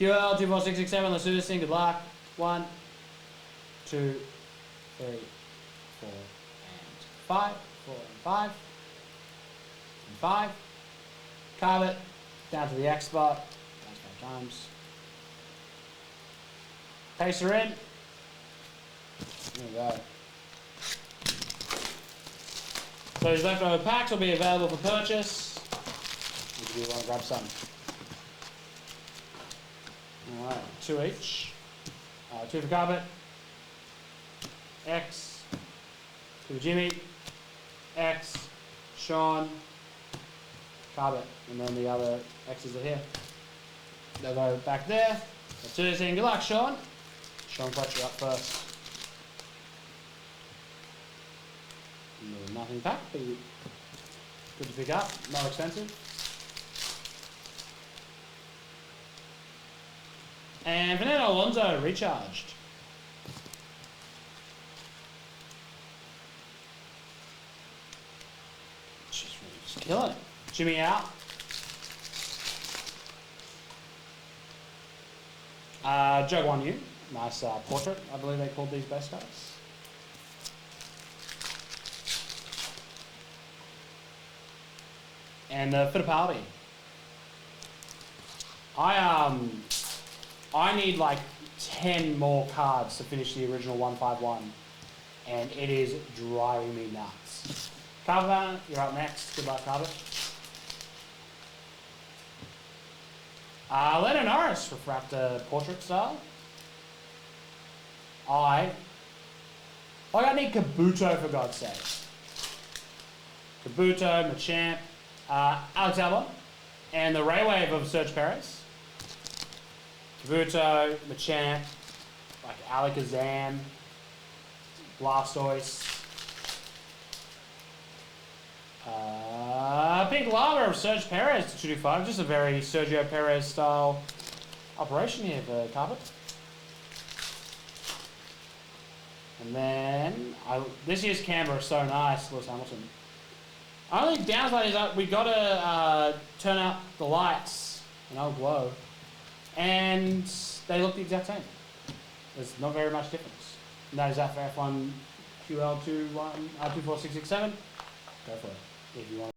QL 24667. Let's do this thing. Good luck. 1, 2, 3, 4, and 5. 4 and 5. And 5. Carve it down to the X spot. That's 5 times. Paste her in. There we go. So these leftover packs will be available for purchase if you want to grab some. Alright, 2 each. 2 for Carpet. X. 2 for Jimmy. X. Sean. Carpet. And then the other X's are here. They'll go back there. Let's do this thing. Good luck, Sean. Sean Fletcher up first. Nothing pack, but good to pick up, not expensive. And Fernando Alonso recharged. Just killing it. Jimmy out. Joe Guan Yu, nice portrait, I believe they called these base cards. And Fittipaldi. I need like 10 more cards to finish the original 151, and it is driving me nuts. Carver, you're up next. Good luck, Carver. Lennon Norris, refractor portrait style. I need Kabuto for God's sake. Kabuto, Machamp. Alex Albon, and the Ray Wave of Serge Perez. Kabuto, Machamp, like Alakazam, Blastoise. Pink Lava of Serge Perez to 225, just a very Sergio Perez style operation here for Carpet. And then, this year's Canberra is so nice, Lewis Hamilton. Only downside is that we got to turn out the lights and they'll glow, and they look the exact same. There's not very much difference. And that is that for F1 QL 24667. Go for it if you want.